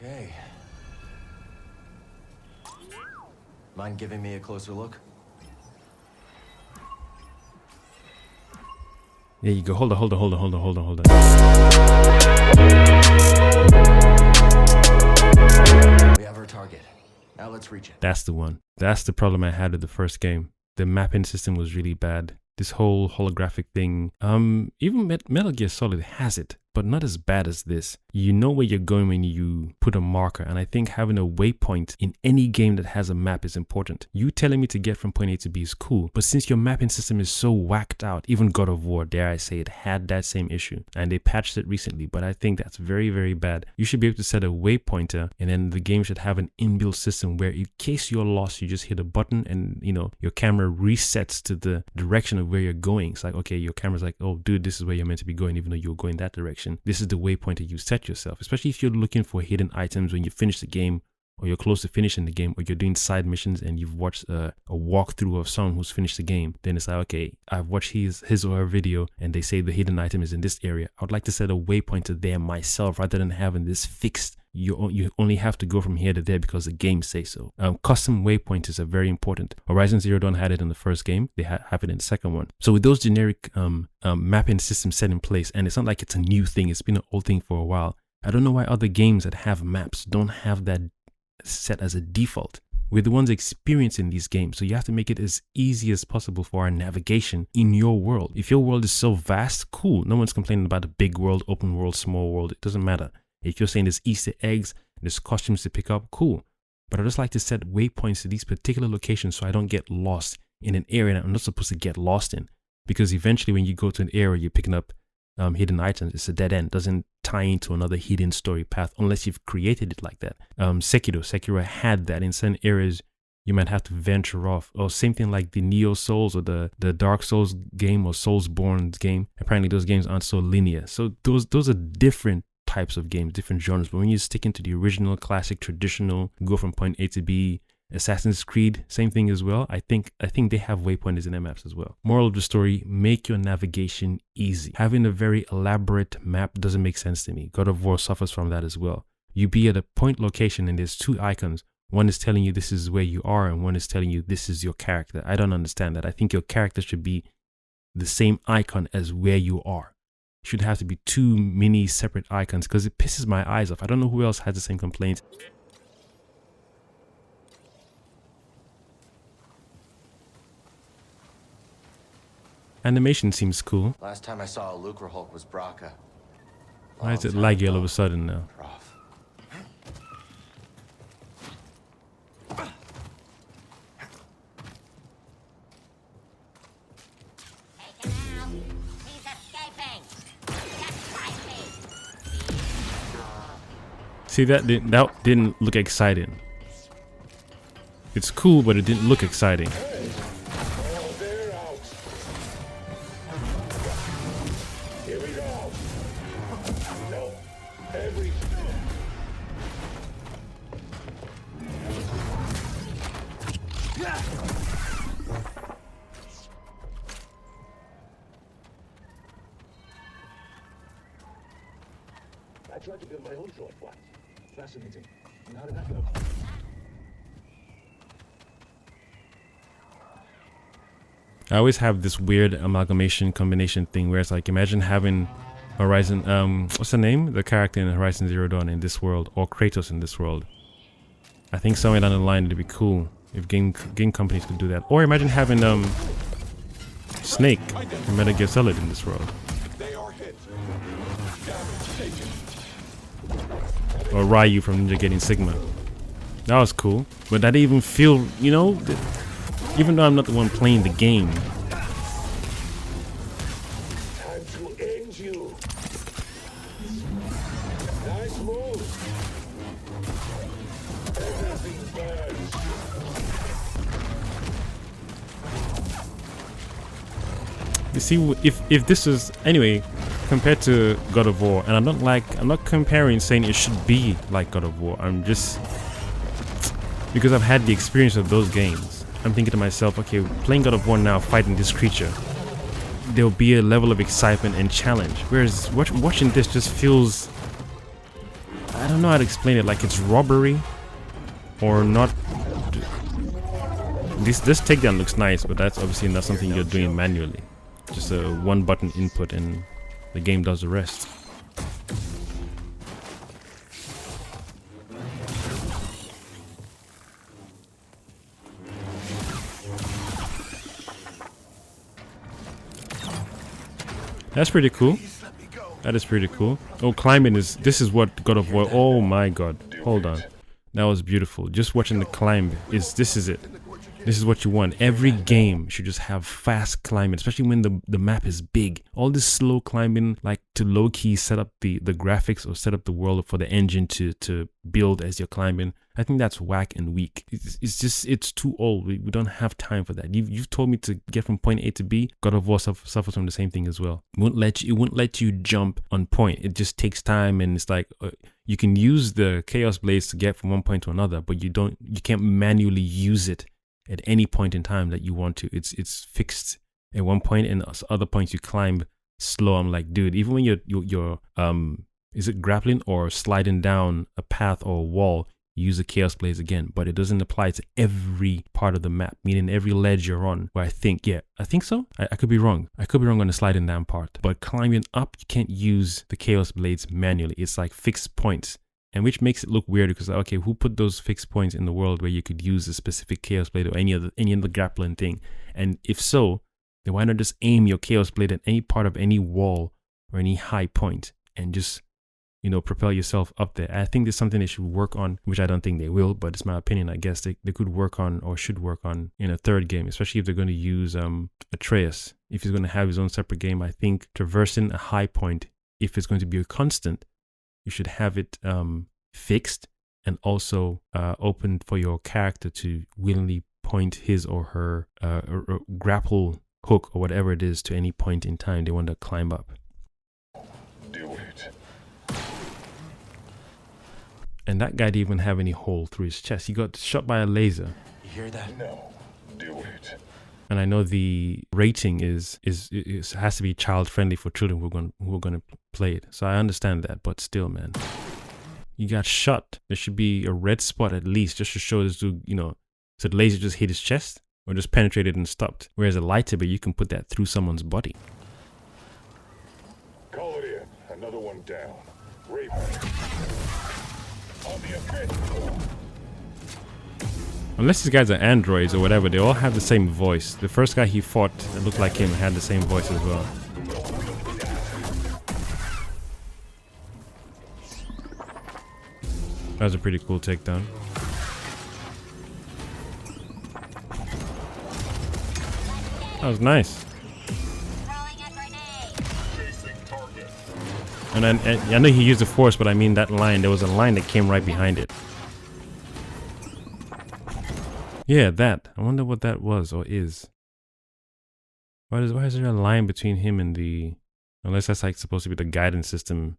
Okay. Mind giving me a closer look? There you go. Hold on. We have our target. Now let's reach it. That's the one. That's the problem I had with the first game. The mapping system was really bad. This whole holographic thing, even Metal Gear Solid has it, but not as bad as this. You know where you're going when you put a marker, and I think having a waypoint in any game that has a map is important. You telling me to get from point A to B is cool, but since your mapping system is so whacked out, even God of War, dare I say it, had that same issue, and they patched it recently, but I think that's very, very bad. You should be able to set a waypointer, and then the game should have an inbuilt system where in case you're lost, you just hit a button and, you know, your camera resets to the direction of where you're going. It's like, okay, your camera's like, oh dude, this is where you're meant to be going, even though you're going that direction. This is the waypoint that you set yourself, especially if you're looking for hidden items when you finish the game, or you're close to finishing the game, or you're doing side missions and you've watched a walkthrough of someone who's finished the game. Then it's like, okay, I've watched his or her video and they say the hidden item is in this area. I would like to set a waypointer there myself rather than having this fixed. You only have to go from here to there because the game says so. Custom waypointers are very important. Horizon Zero Dawn had it in the first game. They have it in the second one. So with those generic mapping systems set in place, and it's not like it's a new thing. It's been an old thing for a while. I don't know why other games that have maps don't have that set as a default. We're the ones experiencing these games, so you have to make it as easy as possible for our navigation in your world. If your world is so vast, cool. No one's complaining about a big world, open world, small world. It doesn't matter. If you're saying there's Easter eggs, there's costumes to pick up, cool. But I just like to set waypoints to these particular locations so I don't get lost in an area that I'm not supposed to get lost in. Because eventually when you go to an area, you're picking up hidden items. It's a dead end. It doesn't tie into another hidden story path unless you've created it like that. Sekiro had that. In certain areas, you might have to venture off. Or same thing like the Neo Souls or the Dark Souls game or Soulsborne game. Apparently those games aren't so linear. So those are different types of games, different genres. But when you stick into the original, classic, traditional, go from point A to B, Assassin's Creed, same thing as well. I think they have waypointers in their maps as well. Moral of the story, make your navigation easy. Having a very elaborate map doesn't make sense to me. God of War suffers from that as well. You be at a point location and there's two icons. One is telling you this is where you are and one is telling you this is your character. I don't understand that. I think your character should be the same icon as where you are. Should have to be two mini separate icons because it pisses my eyes off. I don't know who else has the same complaints. Animation seems cool. Last time I saw a Lucre Hulk was Braca. Why is it laggy all of a sudden now? Rough. See, that didn't look exciting. It's cool, but it didn't look exciting. I tried to build my own droid once. Fascinating. And how did that go? I always have this weird amalgamation combination thing where it's like, imagine having Horizon, what's the name? The character in Horizon Zero Dawn in this world, or Kratos in this world. I think somewhere down the line it'd be cool if game companies could do that. Or imagine having Snake in Metal Gear Solid in this world. Or Ryu from Ninja Gaiden Sigma. That was cool. But that didn't even feel, you know, even though I'm not the one playing the game. Time to end you. Nice move. Everything burns. You see, if this is anyway compared to God of War, and I'm not comparing saying it should be like God of War. I'm just because I've had the experience of those games. I'm thinking to myself, okay, playing God of War now, fighting this creature, there'll be a level of excitement and challenge. Whereas watching this just feels, I I don't know how to explain it. Like it's robbery or not. This takedown looks nice, but that's obviously not something you're doing manually. Just a one button input and the game does the rest. That's pretty cool. That is pretty cool. Oh, climbing this is what God of War. Oh my God. Hold on. That was beautiful. Just watching the climb this is it. This is what you want. Every game should just have fast climbing, especially when the map is big. All this slow climbing, like to low key set up the graphics or set up the world for the engine to build as you're climbing. I think that's whack and weak. It's too old. We don't have time for that. You've told me to get from point A to B. God of War suffers from the same thing as well. It won't let you jump on point. It just takes time, and it's like you can use the Chaos Blades to get from one point to another, but you can't manually use it at any point in time that you want to. It's fixed at one point, and other points you climb slow. I'm like, dude, even when you're is it grappling or sliding down a path or a wall, use the Chaos Blades again, but it doesn't apply to every part of the map, meaning every ledge you're on, where I think so. I could be wrong. I could be wrong on the sliding down part, but climbing up, you can't use the Chaos Blades manually. It's like fixed points, and which makes it look weird because, okay, who put those fixed points in the world where you could use a specific Chaos Blade or any other grappling thing? And if so, then why not just aim your Chaos Blade at any part of any wall or any high point and just, propel yourself up there? I think there's something they should work on, which I don't think they will, but it's my opinion. I guess they could work on or should work on in a third game, especially if they're going to use Atreus. If he's going to have his own separate game, I think traversing a high point, if it's going to be a constant, you should have it fixed and also open for your character to willingly point his or her grapple hook or whatever it is to any point in time they want to climb up. Do it. And that guy didn't even have any hole through his chest. He got shot by a laser. You hear that? No. Do it. And I know the rating has to be child friendly for children who are gonna play it. So I understand that, but still, man, you got shot. There should be a red spot at least, just to show this dude, so the laser just hit his chest or just penetrated and stopped. Whereas a lightsaber, you can put that through someone's body. Call it in. Another one down. Raven. On the offensive. Unless these guys are androids or whatever, they all have the same voice. The first guy he fought that looked like him had the same voice as well. That was a pretty cool takedown. That was nice. And I know he used the force, but I mean that line. There was a line that came right behind it. Yeah, that. I wonder what that was or is. Why is there a line between him and the... Unless that's like supposed to be the guidance system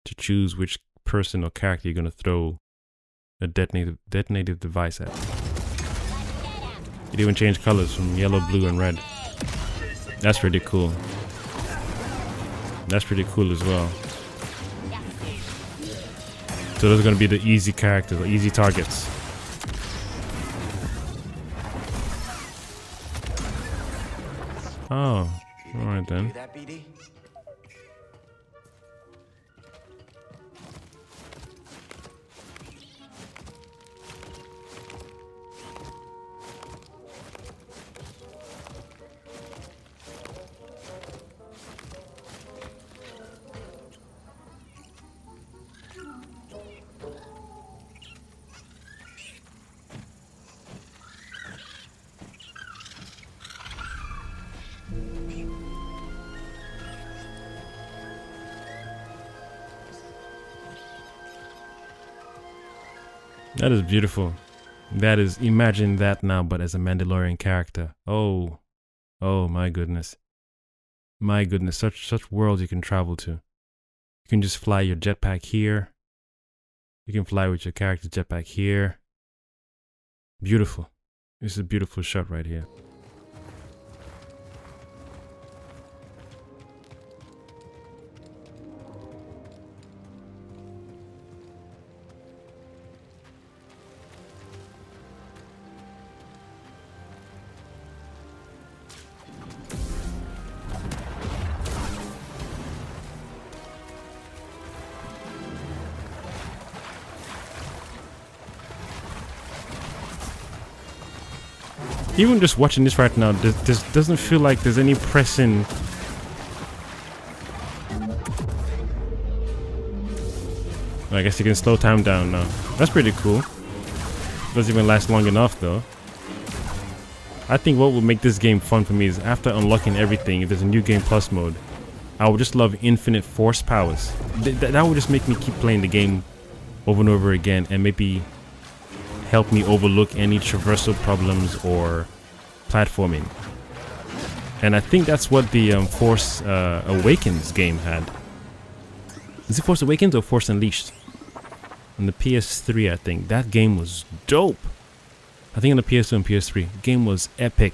to choose which person or character you're going to throw a detonative device at. It even changed colors from yellow, blue, and red. That's pretty cool. That's pretty cool as well. So those are going to be the easy characters or easy targets. Oh, alright then. That BD? That is beautiful. That is, imagine that now, but as a Mandalorian character. Oh my goodness. My goodness, such worlds you can travel to. You can just fly your jetpack here. You can fly with your character's jetpack here. Beautiful. This is a beautiful shot right here. Even just watching this right now, this doesn't feel like there's any pressing. I guess you can slow time down now. That's pretty cool. Doesn't even last long enough though. I think what would make this game fun for me is after unlocking everything, if there's a new game plus mode, I would just love infinite force powers. That would just make me keep playing the game over and over again, and maybe help me overlook any traversal problems or platforming. And I think that's what the Force Awakens game had. Is it Force Awakens or Force Unleashed? On the PS3, I think. That game was dope. I think on the PS2 and PS3, the game was epic.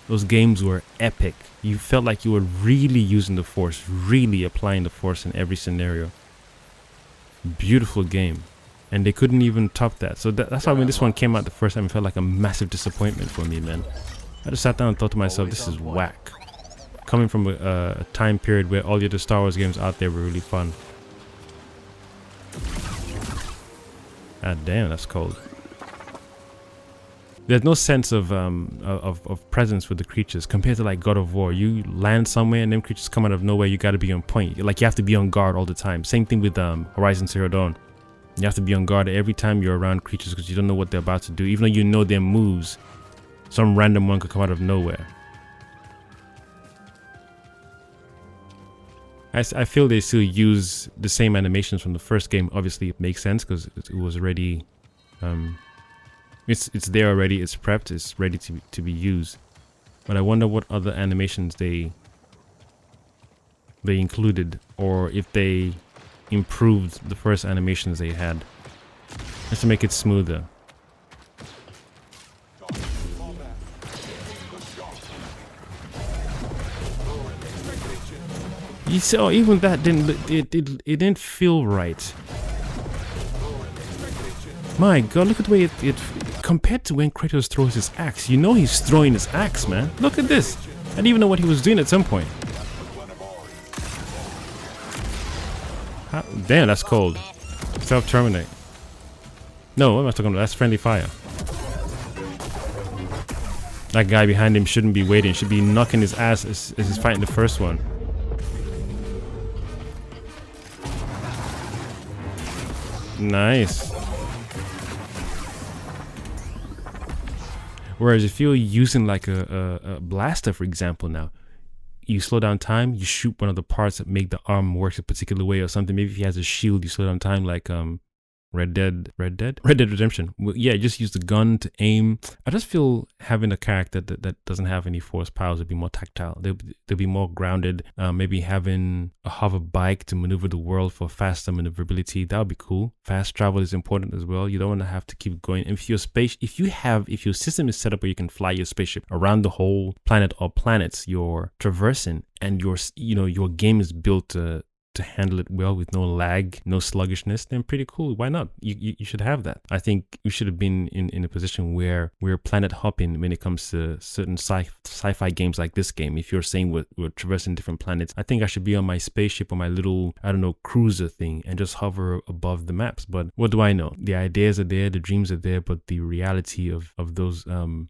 Those games were epic. You felt like you were really using the Force, really applying the Force in every scenario. Beautiful game. And they couldn't even top that. So that's why when this one came out the first time, it felt like a massive disappointment for me, man. I just sat down and thought to myself, this is whack. Coming from a time period where all the other Star Wars games out there were really fun. Ah, damn, that's cold. There's no sense of presence with the creatures compared to like God of War. You land somewhere and them creatures come out of nowhere. You got to be on point. Like you have to be on guard all the time. Same thing with Horizon Zero Dawn. You have to be on guard every time you're around creatures because you don't know what they're about to do. Even though you know their moves, some random one could come out of nowhere. I feel they still use the same animations from the first game. Obviously, it makes sense because it was already, it's there already. It's prepped. It's ready to be used. But I wonder what other animations they included, or if they improved the first animations they had, just to make it smoother. You saw even that it didn't feel right. My God, look at the way it compared to when Kratos throws his axe. You know he's throwing his axe, man. Look at this. I didn't even know what he was doing at some point. Damn, that's cold. Self-terminate. No, what am I talking about? That's friendly fire. That guy behind him shouldn't be waiting. Should be knocking his ass as he's fighting the first one. Nice. Whereas if you're using like a blaster, for example, now you slow down time, you shoot one of the parts that make the arm work a particular way or something. Maybe if he has a shield, you slow down time, like Red Dead Redemption. Well, yeah, just use the gun to aim. I just feel having a character that doesn't have any force powers would be more tactile. They'll be more grounded. Maybe having a hover bike to maneuver the world for faster maneuverability. That would be cool. Fast travel is important as well. You don't want to have to keep going. If your system is set up where you can fly your spaceship around the whole planet or planets you're traversing, and your game is built to handle it well with no lag, no sluggishness, then pretty cool. Why not? You should have that. I think we should have been in a position where we're planet hopping when it comes to certain sci-fi games like this game. If you're saying we're traversing different planets, I think I should be on my spaceship or my little, I don't know, cruiser thing and just hover above the maps. But what do I know? The ideas are there, the dreams are there, but the reality of those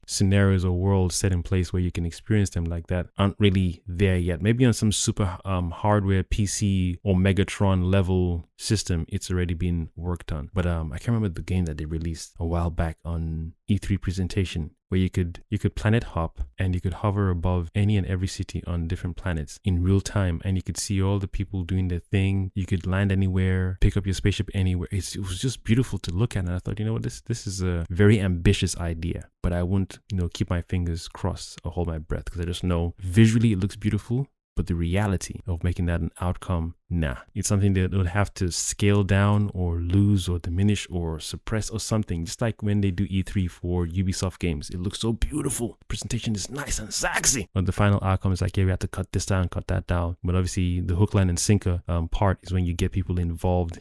scenarios or worlds set in place where you can experience them like that aren't really there yet. Maybe on some super hardware PC or Megatron level system, it's already been worked on. But I can't remember the game that they released a while back on E3 presentation, where you could planet hop and you could hover above any and every city on different planets in real time, and you could see all the people doing their thing. You could land anywhere, pick up your spaceship anywhere. It was just beautiful to look at, and I thought, you know what, this is a very ambitious idea, but I won't keep my fingers crossed or hold my breath, because I just know visually it looks beautiful. But the reality of making that an outcome, nah. It's something that would have to scale down or lose or diminish or suppress or something. Just like when they do E3 for Ubisoft games. It looks so beautiful. The presentation is nice and sexy. But the final outcome is like, yeah, we have to cut this down, cut that down. But obviously the hook, line, and sinker part is when you get people involved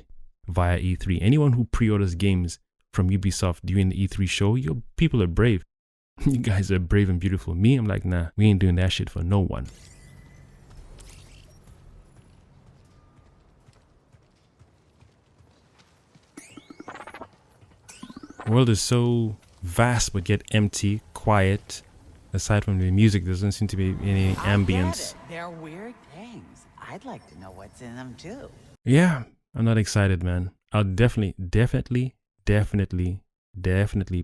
via E3. Anyone who pre-orders games from Ubisoft during the E3 show, your people are brave. You guys are brave and beautiful. Me, I'm like, nah, we ain't doing that shit for no one. The world is so vast but yet empty, quiet, Aside from the music, there doesn't seem to be any ambience. They're weird things. I'd like to know what's in them too. Yeah, I'm not excited, man. I'll definitely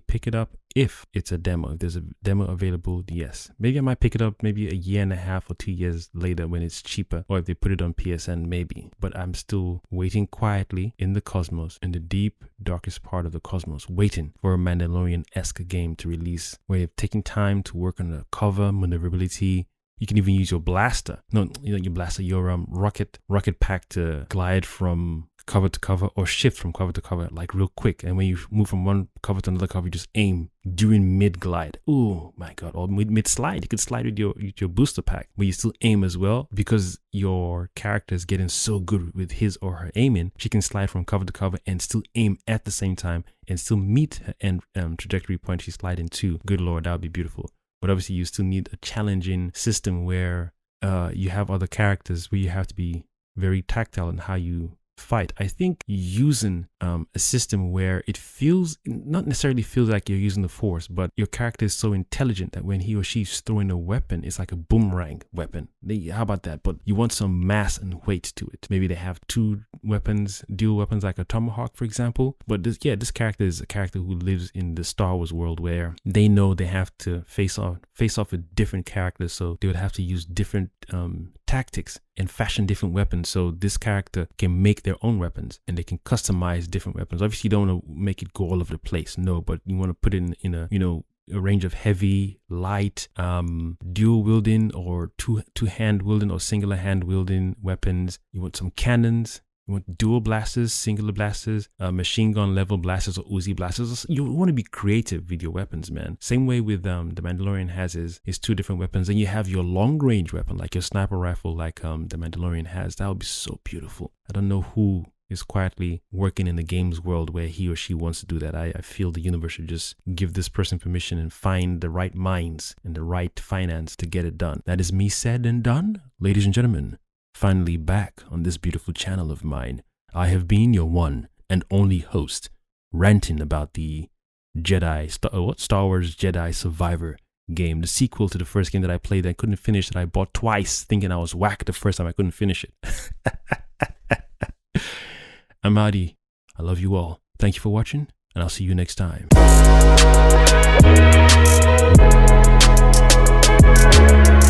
pick it up if it's a demo. If there's a demo available, yes. Maybe I might pick it up maybe a year and a half or 2 years later when it's cheaper, or if they put it on PSN, maybe. But I'm still waiting quietly in the cosmos, in the deep, darkest part of the cosmos, waiting for a Mandalorian-esque game to release, where you've taken time to work on the cover, maneuverability. You can even use your blaster. No, your blaster, your rocket pack to glide from cover to cover or shift from cover to cover like real quick. And when you move from one cover to another cover, you just aim during mid glide. Oh my god! Or mid slide. You could slide with your booster pack, but you still aim as well, because your character is getting so good with his or her aiming. She can slide from cover to cover and still aim at the same time and still meet her end trajectory point she's sliding to. Good lord, that would be beautiful. But obviously, you still need a challenging system where you have other characters where you have to be very tactile in how you fight. I think using a system where it feels, not necessarily feels like you're using the force, but your character is so intelligent that when he or she's throwing a weapon, it's like a boomerang weapon. How about that? But you want some mass and weight to it. Maybe they have two weapons, dual weapons, like a tomahawk, for example. But this character is a character who lives in the Star Wars world, where they know they have to face off with different characters, so they would have to use different tactics and fashion different weapons. So this character can make their own weapons and they can customize different weapons. Obviously, you don't want to make it go all over the place, no, but you want to put it in a a range of heavy, light, dual wielding or two hand wielding or singular hand wielding weapons. You want some cannons. You want dual blasters, singular blasters, machine gun level blasters or Uzi blasters. You want to be creative with your weapons, man. Same way with the Mandalorian has his two different weapons. And you have your long range weapon, like your sniper rifle, like the Mandalorian has. That would be so beautiful. I don't know who is quietly working in the games world where he or she wants to do that. I feel the universe should just give this person permission and find the right minds and the right finance to get it done. That is me said and done. Ladies and gentlemen, finally back on this beautiful channel of mine. I have been your one and only host, ranting about the Star Wars Jedi Survivor game, the sequel to the first game that I played that I couldn't finish, that I bought twice thinking I was whack the first time I couldn't finish it. I'm Adi. I love you all. Thank you for watching, and I'll see you next time.